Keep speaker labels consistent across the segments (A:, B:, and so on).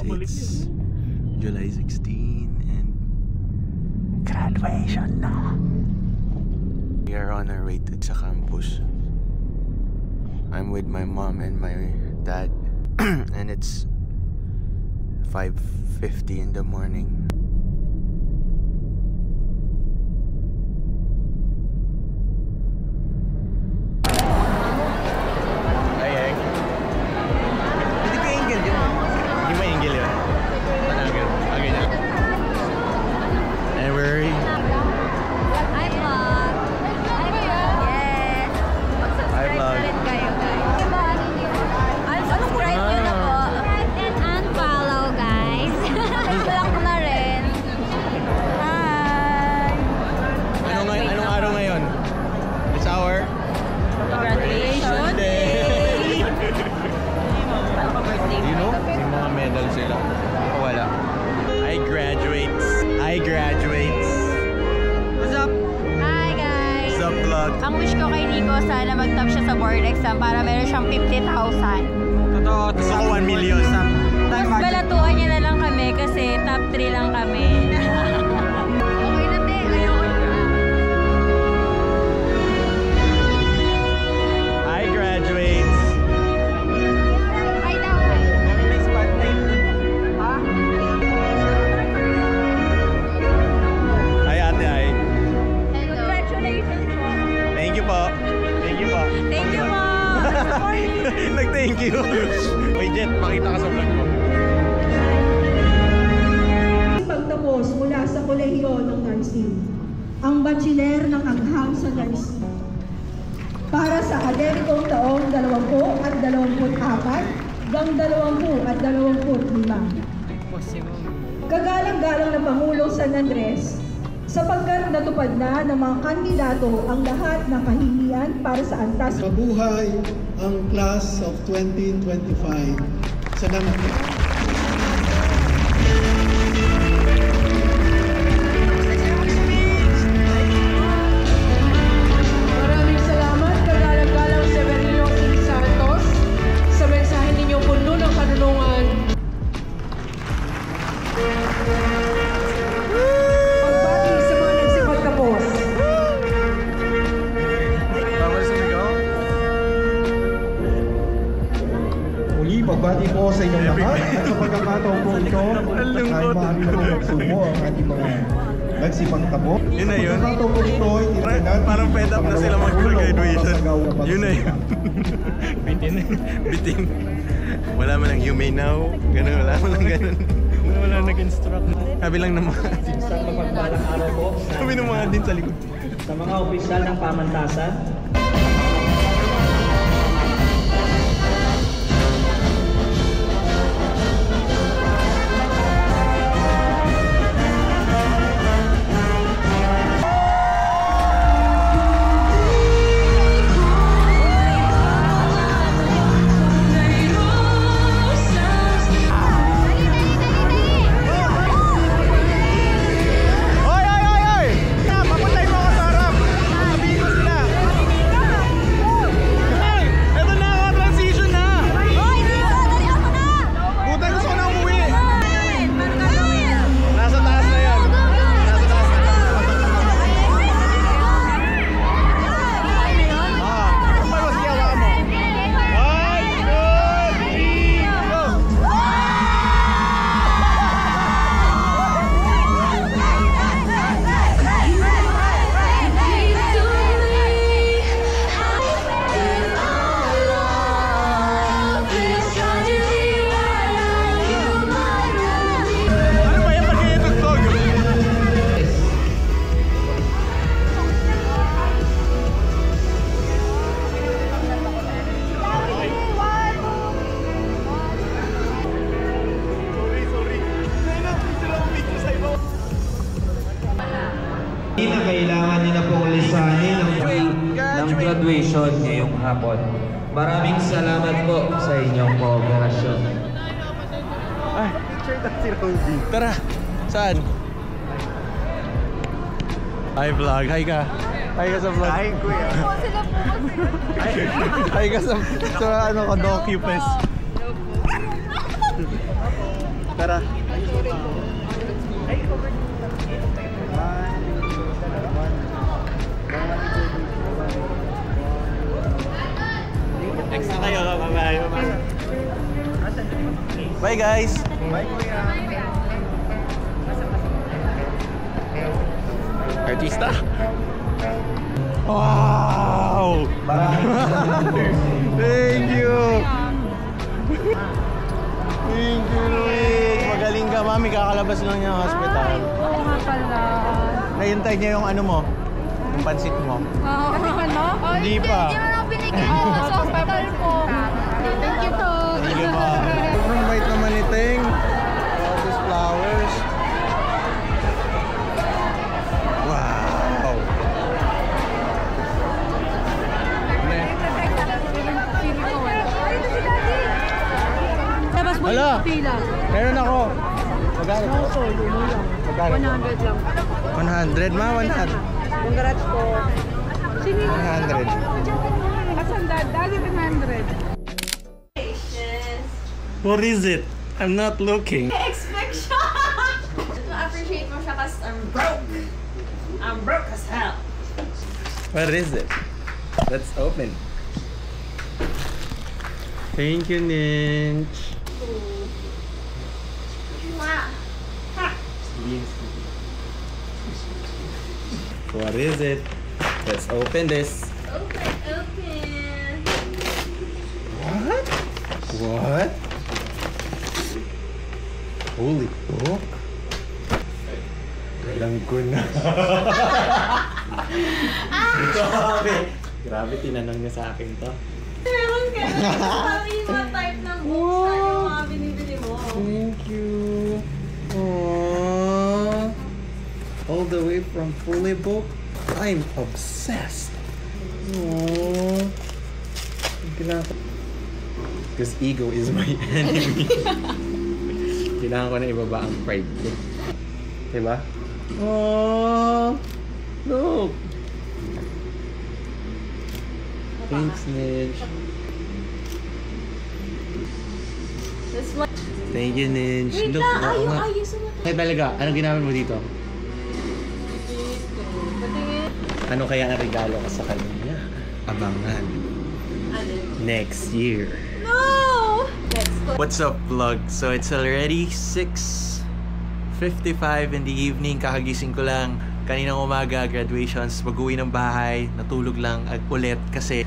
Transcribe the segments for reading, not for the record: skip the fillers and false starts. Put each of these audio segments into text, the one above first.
A: It's July 16 and graduation na. We are on our way to sa campus. I'm with my mom and my dad and it's 5:50 in the morning.
B: Ang wish ko kay Nico, sana mag-top siya sa board exam para meron siyang 50,000.
A: Totoo, gusto ko 1 million.
B: Mas balatuan niya na lang kami kasi top 3 lang kami. Okay na, te. Ayoko na.
A: Hi, graduates.
B: Hi daw.
A: May spotlight. Ha? Hi, ate. Hi.
B: Congratulations po.
A: Thank you po. Thank you po.
B: Thank you po.
A: Nag-thank you. Wait, Jet, pakita ka sa vlog mo.
C: Pagtapos mula sa kolehiyo ng nursing, ang bachelor ng anghang sa nursing. Para sa akademikong taong 20 at 24 hanggang 20 at 25. Kagalang-galang na Pangulong San Andres, sapagkat natupad na ng mga kandidato ang lahat ng kahingian para sa antas.
D: Mabuhay ang class of 2025. Salamat po.
C: Maraming salamat, kagalang-galang Severino E. Santos, sa mensahe ninyong puno ng kanunungan. Pagbati sa mga nagsipagtapos.
A: Bawal sumigaw?
D: Muli, pagbati po sa inyong lahat at sa pagkakataon po ito ay maaari na po magsubo ang ating mga nagsipagtapos.
A: Yun na yun.
D: Sa pagkakataon po ito ay tinatagyan.
A: Parang fed up na sila mag-graduation. Yun na yun. Bitin. Bitin. Wala man lang you may now. Ganun, wala man lang ganun. Wala nag-instruct. Sabi lang ng mga
E: Isang mapagpalang araw po
A: sabi ng mga din sa likod.
E: sa mga opisyal ng pamantasan.
A: Oy, oy, oy, oy! Papuntay mo ako sa harap. Sabihin ko sila. Ay, eto na ako, transition na.
B: Hoy, Nico! Dali ako na!
A: Puta, gusto ko na umuwi.
B: Gawin! Paano gagawin?
A: Nasa taas na yan. Nasa taas na yan. Ah, kung ba mas gawa mo? 1, 2, 3, go! Ano ba yan pag kayo tugtog? Sorry. Sila picture sa iba.
F: Hindi na kailangan niyo na pong lisanin ng graduation ngayong hapon. Maraming salamat po sa inyong kooperasyon.
A: Ay, picture na si Robby. Tara, saan? Hi vlog, hi ka. Hi ka sa vlog. Hi kuya. Hi ka sa ano ko, DocuFest. Tara. Next na kayo, kababayo. Bye guys! Bye kuya! Artista! Wow! Thank you! Thank you, Luis! Magaling ka, mami. Kakalabas lang niya ng hospital.
B: Oo nga pala.
A: Nahintay niya yung ano mo? Yung pansit mo?
B: Kasi ano?
A: Hindi pa.
B: Hindi mo lang binigyan ko sa hospital po. Thank you po.
A: Sige pa. Sobrang bait naman ni Teng. All these flowers. Wow!
B: Labas mo
A: Hala!
B: yung pila.
A: Meron ako. Magkano? Magkano?
B: 100 lang.
A: 100 ma? 100.
B: Congrats po.
A: 100.
B: Kasandad, dali 100.
A: What is it? I'm not looking.
G: Expect siya! Na-appreciate mo siya kasi I'm broke. I'm broke as hell.
A: What is it? Let's open. Thank you, Ninch. What is it? Let's open this.
G: Open.
A: What? What? Holy oh. Alam ko na. Grabe, tinanong niya sa akin to.
G: Meron ka na. Sabi yung mga type ng books na yung mga binibili mo.
A: Thank you. Aww. All the way from Fully Book. I'm obsessed. Aww. Because ego is my enemy. Kailangan ko na ibaba ang pride ko. Diba? Aww. Look. Thanks, Ninch.
G: This one.
A: Thank you, Ninch.
G: Wait
A: Look,
G: lang.
A: oo nga.
G: Ayos mo.
A: Ay talaga, anong ginamit mo dito?
G: Patingin.
A: Ano kaya ang regalo ko sa kanya? Abangan.
G: Ano?
A: Next year.
G: No! Let's go.
A: What's up, vlog? So it's already 6:55 in the evening. Kakagising ko lang. Kaninang umaga, graduations, mag-uwi ng bahay, natulog lang ulit kasi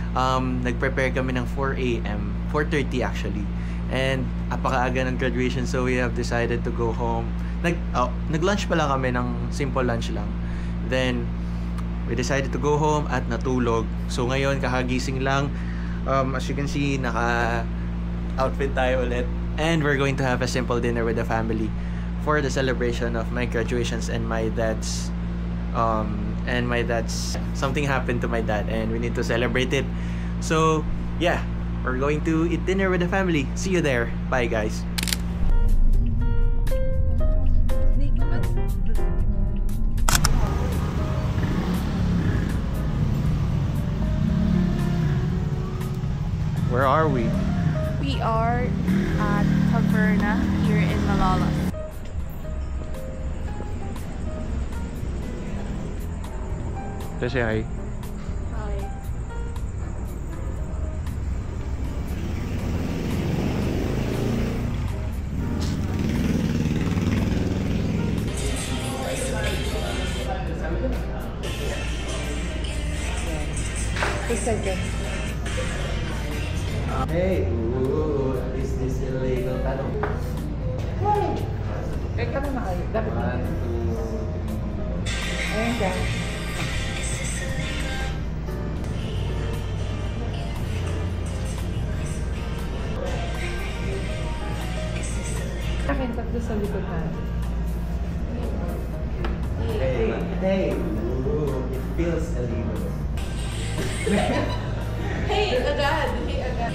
A: nag-prepare kami ng 4 a.m. 4:30 actually. And apakaaga ng graduation, so we have decided to go home. Nag-lunch pala kami ng simple lunch lang. Then we decided to go home at natulog. So ngayon, kakagising lang. As you can see, naka-outfit tayo ulit. And we're going to have a simple dinner with the family for the celebration of my graduations and my dad's something happened to my dad and we need to celebrate it. So yeah, we're going to eat dinner with the family. See you there. Bye guys. Where are we?
G: We are at Taverna here in Malolos.
A: Say hi.
G: Hi.
A: Hey, is this illegal? Tanong.
E: Kano na kayo? Dapat na. Ayan ka. Akin, tatlo sa likod na.
A: Hey, it feels illegal.
G: Hey, agad! Hey, agad!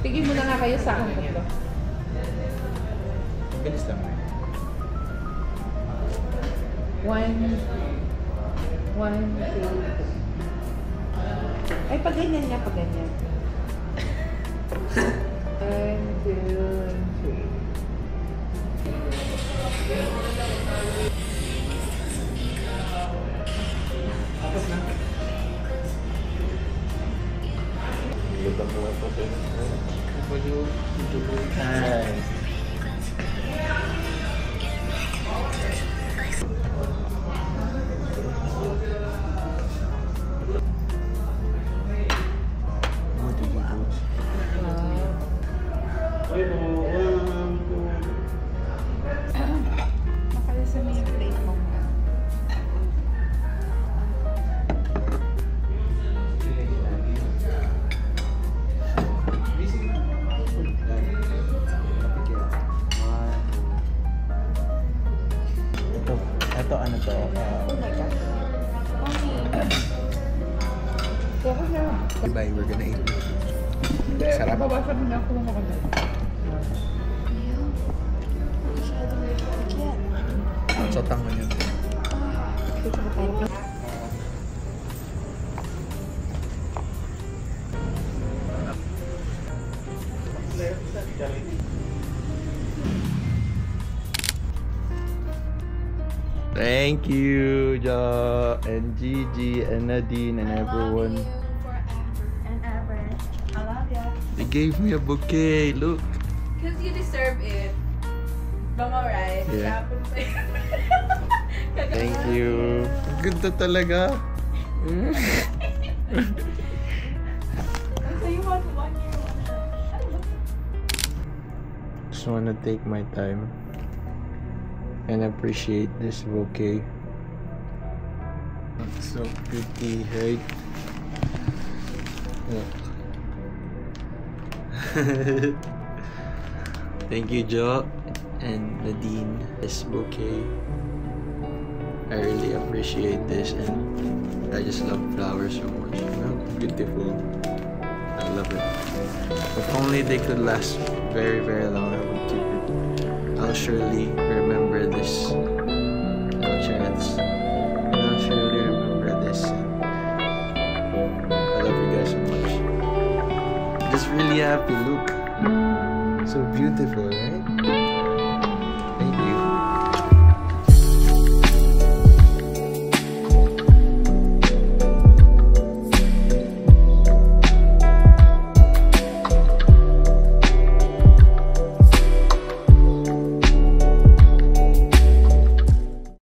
E: Tigil mo na nga kayo sa akin tatlo.
A: Bilis lang.
E: 1, 2. Ay, pag ganyan niya, pag ganyan. 1, 2, 3. Makalisan mo yung plate mo.
A: Ito ano to?
E: Oh my God. Kaya siya.
A: Bye, we're gonna eat.
E: Hindi,
A: Sarap.
E: babasa mo na ako ng mga
A: Sa tango yun. Thank you, Ja, and Gigi, and Nadine, and everyone.
G: forever and ever. I love you.
A: They gave me a bouquet. Look.
G: Because you deserve it. Mama, right?
A: Yeah.
G: Tapos
A: Thank you. Ang ganda talaga.
G: So you want 1 year, 1 year.
A: Just wanna take my time and appreciate this bouquet. It's so pretty, right? Look. Thank you, Jo and Nadine. This bouquet, I really appreciate this, and I just love flowers so much. You know, beautiful. I love it. If only they could last very, very long, I would keep it. I'll surely remember this. No chance. I'll surely remember this. I love you guys so much. Just really happy. Look, so beautiful, right?